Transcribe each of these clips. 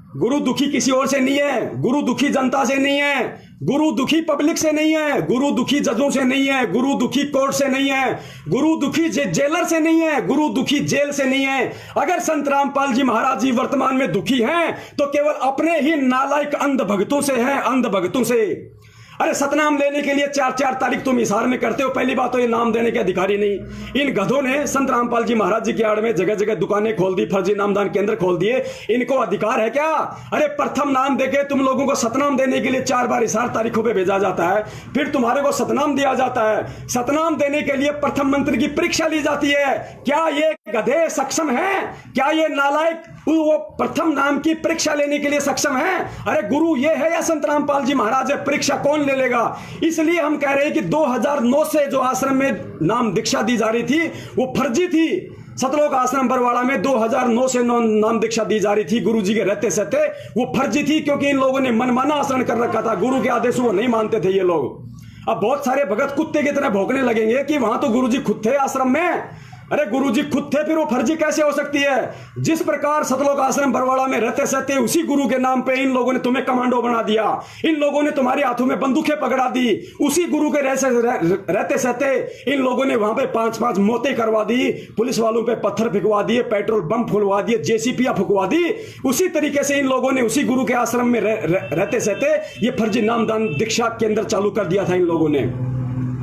गुरु दुखी किसी और से नहीं है, गुरु दुखी जनता से नहीं है, गुरु दुखी पब्लिक से नहीं है, गुरु दुखी जजों से नहीं है, गुरु दुखी कोर्ट से नहीं है, गुरु दुखी जेलर से नहीं है, गुरु दुखी जेल से नहीं है। अगर संत रामपाल जी महाराज जी वर्तमान में दुखी हैं तो केवल अपने ही नालायक अंध भक्तों से हैं, अंध भक्तों से। अरे सतनाम लेने के लिए 4-4 तारीख तुम इशार में करते हो। पहली बात तो ये नाम देने के अधिकारी नहीं। इन गधों ने संत रामपाल जी महाराज जी की आड़ में जगह जगह दुकानें खोल दी, फर्जी नामदान केंद्र खोल दिए। इनको अधिकार है क्या? अरे प्रथम नाम देके तुम लोगों को सतनाम देने के लिए 4 बार इशार तारीखों पे भेजा जाता है, फिर तुम्हारे को सतनाम दिया जाता है। सतनाम देने के लिए प्रथम मंत्र की परीक्षा ली जाती है। क्या ये गधे सक्षम है? क्या ये नालायक वो प्रथम नाम की परीक्षा लेने के लिए सक्षम है? अरे गुरु ये है या संत रामपाल जी महाराज है? परीक्षा कौन ले लेगा? इसलिए हम कह रहे हैं कि 2009 से जो आश्रम में नाम दीक्षा दी जा रही थी वो फर्जी थी। सतलोक आश्रम बरवाड़ा में 2009 से नाम दीक्षा दी जा रही थी गुरु जी के रहते सहते, वो फर्जी थी क्योंकि इन लोगों ने मनमाना आचरण कर रखा था। गुरु के आदेश वो नहीं मानते थे ये लोग। अब बहुत सारे भगत कुत्ते की तरह भौंकने लगेंगे कि वहां तो गुरु जी खुद थे आश्रम में। अरे गुरुजी खुद थे, फिर वो फर्जी कैसे हो सकती है? जिस प्रकार सतलोक आश्रम बरवाड़ा में रहते सहते उसी गुरु के नाम पे इन लोगों ने तुम्हें कमांडो बना दिया, इन लोगों ने तुम्हारे हाथों में बंदूकें पकड़ा दी। उसी गुरु के रहते सहते इन लोगों ने वहां पे 5-5 मौतें करवा दी, पुलिस वालों पे पत्थर फेंकवा दिए, पेट्रोल बम फुलवा दिए, जेसीपीया फुकवा दी। उसी तरीके से इन लोगों ने उसी गुरु के आश्रम में रहते सहते ये फर्जी नामदान दीक्षा केंद्र चालू कर दिया था इन लोगों ने।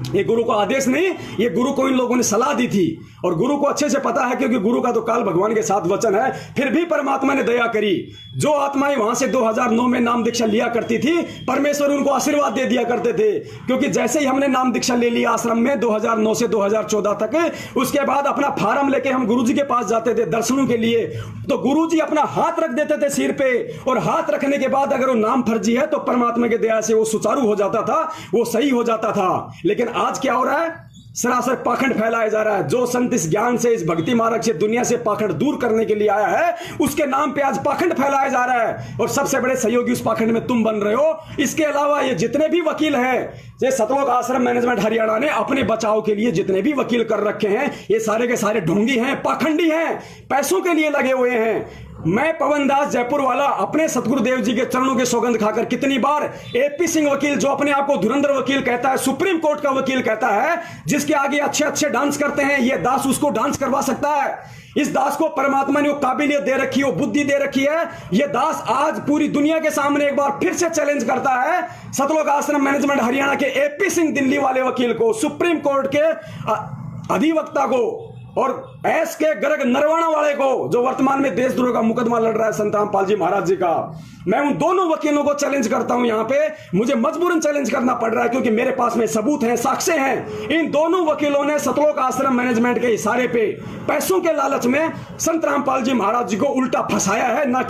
ये गुरु को आदेश नहीं, ये गुरु को इन लोगों ने सलाह दी थी और गुरु को अच्छे से पता है क्योंकि गुरु का तो काल भगवान के साथ वचन है। फिर भी परमात्मा ने दया करी। जो आत्माएं वहां से 2009 में नाम दीक्षा लिया करती थी, परमेश्वर उनको आशीर्वाद दे दिया करते थे। क्योंकि जैसे ही हमने नाम दीक्षा ले लिया आश्रम में 2009 से 2014 तक, उसके बाद अपना फार्म लेके हम गुरु जी के पास जाते थे दर्शनों के लिए, तो गुरु जी अपना हाथ रख देते थे सिर पे, और हाथ रखने के बाद अगर वो नाम फर्जी है तो परमात्मा की दया से वो सुचारू हो जाता था, वो सही हो जाता था। लेकिन आज क्या हो रहा है? सरासर पाखंड फैलाया जा रहा है। जो संत इस ज्ञान से, इस भक्ति मार्ग से दुनिया से पाखंड दूर करने के लिए आया है, उसके नाम पे आज पाखंड फैलाया जा रहा है और सबसे बड़े सहयोगी उस पाखंड में तुम बन रहे हो। इसके अलावा ये जितने भी वकील हैं, ये सतलोक आश्रम मैनेजमेंट हरियाणा ने अपने बचाव के लिए जितने भी वकील कर रखे हैं, ये सारे के सारे ढोंगी हैं, पाखंडी हैं, पैसों के लिए लगे हुए हैं। मैं पवन दास जयपुर वाला अपने सतगुरुदेव जी के चरणों की सौगंध खाकर कितनी बार एपी सिंह वकील, जो अपने आप को धुरंधर वकील कहता है, सुप्रीम कोर्ट का वकील कहता है, जिसके आगे अच्छे अच्छे डांस करते हैं, ये दास उसको डांस करवा सकता है। इस दास को परमात्मा ने वो काबिलियत दे रखी है, वो बुद्धि दे रखी है। ये दास आज पूरी दुनिया के सामने एक बार फिर से चैलेंज करता है सतलोक आश्रम मैनेजमेंट हरियाणा के एपी सिंह दिल्ली वाले वकील को, सुप्रीम कोर्ट के अधिवक्ता को, और एस के गर्ग नरवाणा वाले को, जो वर्तमान में देशद्रोह का मुकदमा लड़ रहा है संत रामपाल जी महाराज जी का। मैं उन दोनों वकीलों को चैलेंज करता हूं। यहां पे मुझे मजबूरन चैलेंज करना पड़ रहा है क्योंकि मेरे पास में सबूत हैं, साक्ष्य हैं। इन दोनों वकीलों ने सतलोक आश्रम मैनेजमेंट के इशारे पे पैसों के लालच में संत रामपाल जी महाराज जी को उल्टा फंसाया है, ना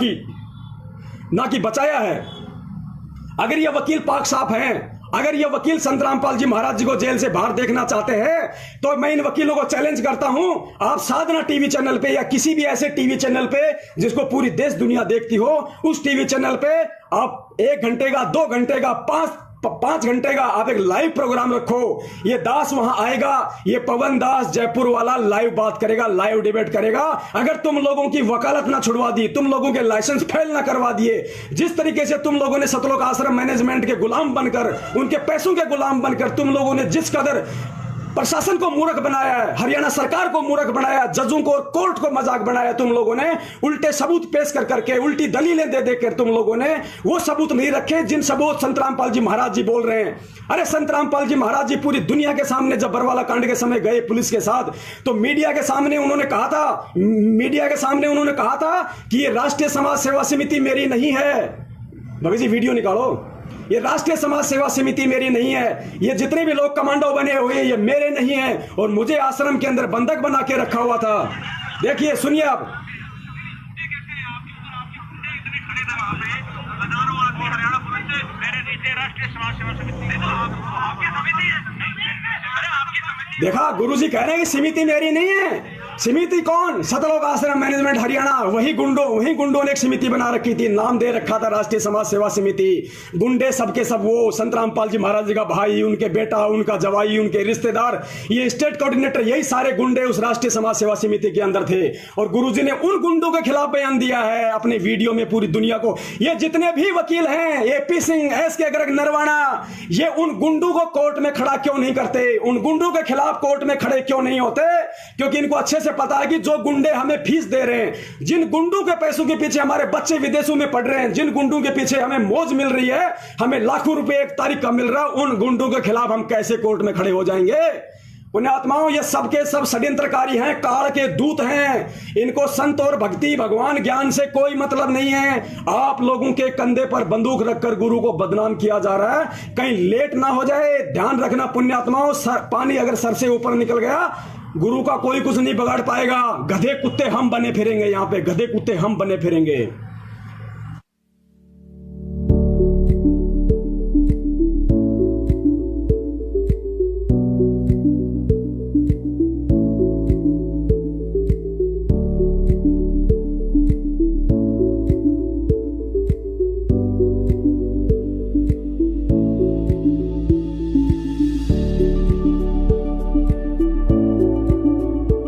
कि बचाया है। अगर ये वकील पाक साफ हैं, अगर ये वकील संत रामपाल जी महाराज जी को जेल से बाहर देखना चाहते हैं, तो मैं इन वकीलों को चैलेंज करता हूं, आप साधना टीवी चैनल पे या किसी भी ऐसे टीवी चैनल पे जिसको पूरी देश दुनिया देखती हो, उस टीवी चैनल पे आप 1 घंटे का, 2 घंटे का, 5 घंटे का आप एक लाइव प्रोग्राम रखो। ये दास वहां आएगा, ये पवन दास जयपुर वाला लाइव बात करेगा, लाइव डिबेट करेगा। अगर तुम लोगों की वकालत ना छुड़वा दी, तुम लोगों के लाइसेंस फेल ना करवा दिए, जिस तरीके से तुम लोगों ने सतलोक आश्रम मैनेजमेंट के गुलाम बनकर, उनके पैसों के गुलाम बनकर तुम लोगों ने जिस कदर प्रशासन को मूर्ख बनाया है, हरियाणा सरकार को मूर्ख बनाया, जजों को और कोर्ट को मजाक बनाया तुम लोगों ने, उल्टे सबूत पेश कर करके, उल्टी दलीलें दे देकर तुम लोगों ने वो सबूत नहीं रखे जिन सबूत संत रामपाल जी महाराज जी बोल रहे हैं। अरे संत रामपाल जी महाराज जी पूरी दुनिया के सामने जब बरवाला कांड के समय गए पुलिस के साथ, तो मीडिया के सामने उन्होंने कहा था कि ये राष्ट्रीय समाज सेवा समिति मेरी नहीं है। भगत जी वीडियो निकालो, ये राष्ट्रीय समाज सेवा समिति मेरी नहीं है, ये जितने भी लोग कमांडो बने हुए ये मेरे नहीं हैं, और मुझे आश्रम के अंदर बंधक बना के रखा हुआ था। देखिए, सुनिए आप। राष्ट्रीय समाज सेवा समिति देखा, गुरुजी कह रहे हैं कि समिति मेरी नहीं है। समिति कौन? सतलोक आश्रम मैनेजमेंट हरियाणा, वही गुंडों ने एक समिति बना रखी थी, नाम दे रखा था राष्ट्रीय समाज सेवा समिति। गुंडे सबके सब वो संत रामपाल जी महाराज जी का भाई, उनके बेटा, उनका जवाई, उनके रिश्तेदार, ये स्टेट कोऑर्डिनेटर, यही सारे गुंडे उस राष्ट्रीय समाज सेवा समिति के अंदर थे। और गुरुजी ने उन गुंडों के खिलाफ बयान दिया है अपने वीडियो में पूरी दुनिया को। ये जितने भी वकील हैं, एपी सिंह, एसके गर्ग, नरवाणा, ये उन गुंडों को कोर्ट में खड़ा क्यों नहीं करते? उन गुंडों के खिलाफ कोर्ट में खड़े क्यों नहीं होते? क्योंकि इनको अच्छे से पता है कि जो गुंडे हमें फीस दे रहे हैं, जिन गुंडों के पैसों के पीछे हमारे बच्चे विदेशों में पढ़ रहे हैं, जिन गुंडों के पीछे हमें मौज मिल रही है, हमें लाखों रुपए एक तारीख का मिल रहा है, उन गुंडों के खिलाफ हम कैसे कोर्ट में खड़े हो जाएंगे? पुण्यात्माओं, ये सबके सब षड्यंत्रकारी हैं, काल के दूत हैं। इनको संत और भक्ति, भगवान, ज्ञान से कोई मतलब नहीं है। आप लोगों के कंधे पर बंदूक रखकर गुरु को बदनाम किया जा रहा है। कहीं लेट ना हो जाए, ध्यान रखना पुण्यात्माओं। पानी अगर सर से ऊपर निकल गया, गुरु का कोई कुछ नहीं बिगाड़ पाएगा। गधे कुत्ते हम बने फिरेंगे, यहाँ पे गधे कुत्ते हम बने फिरेंगे।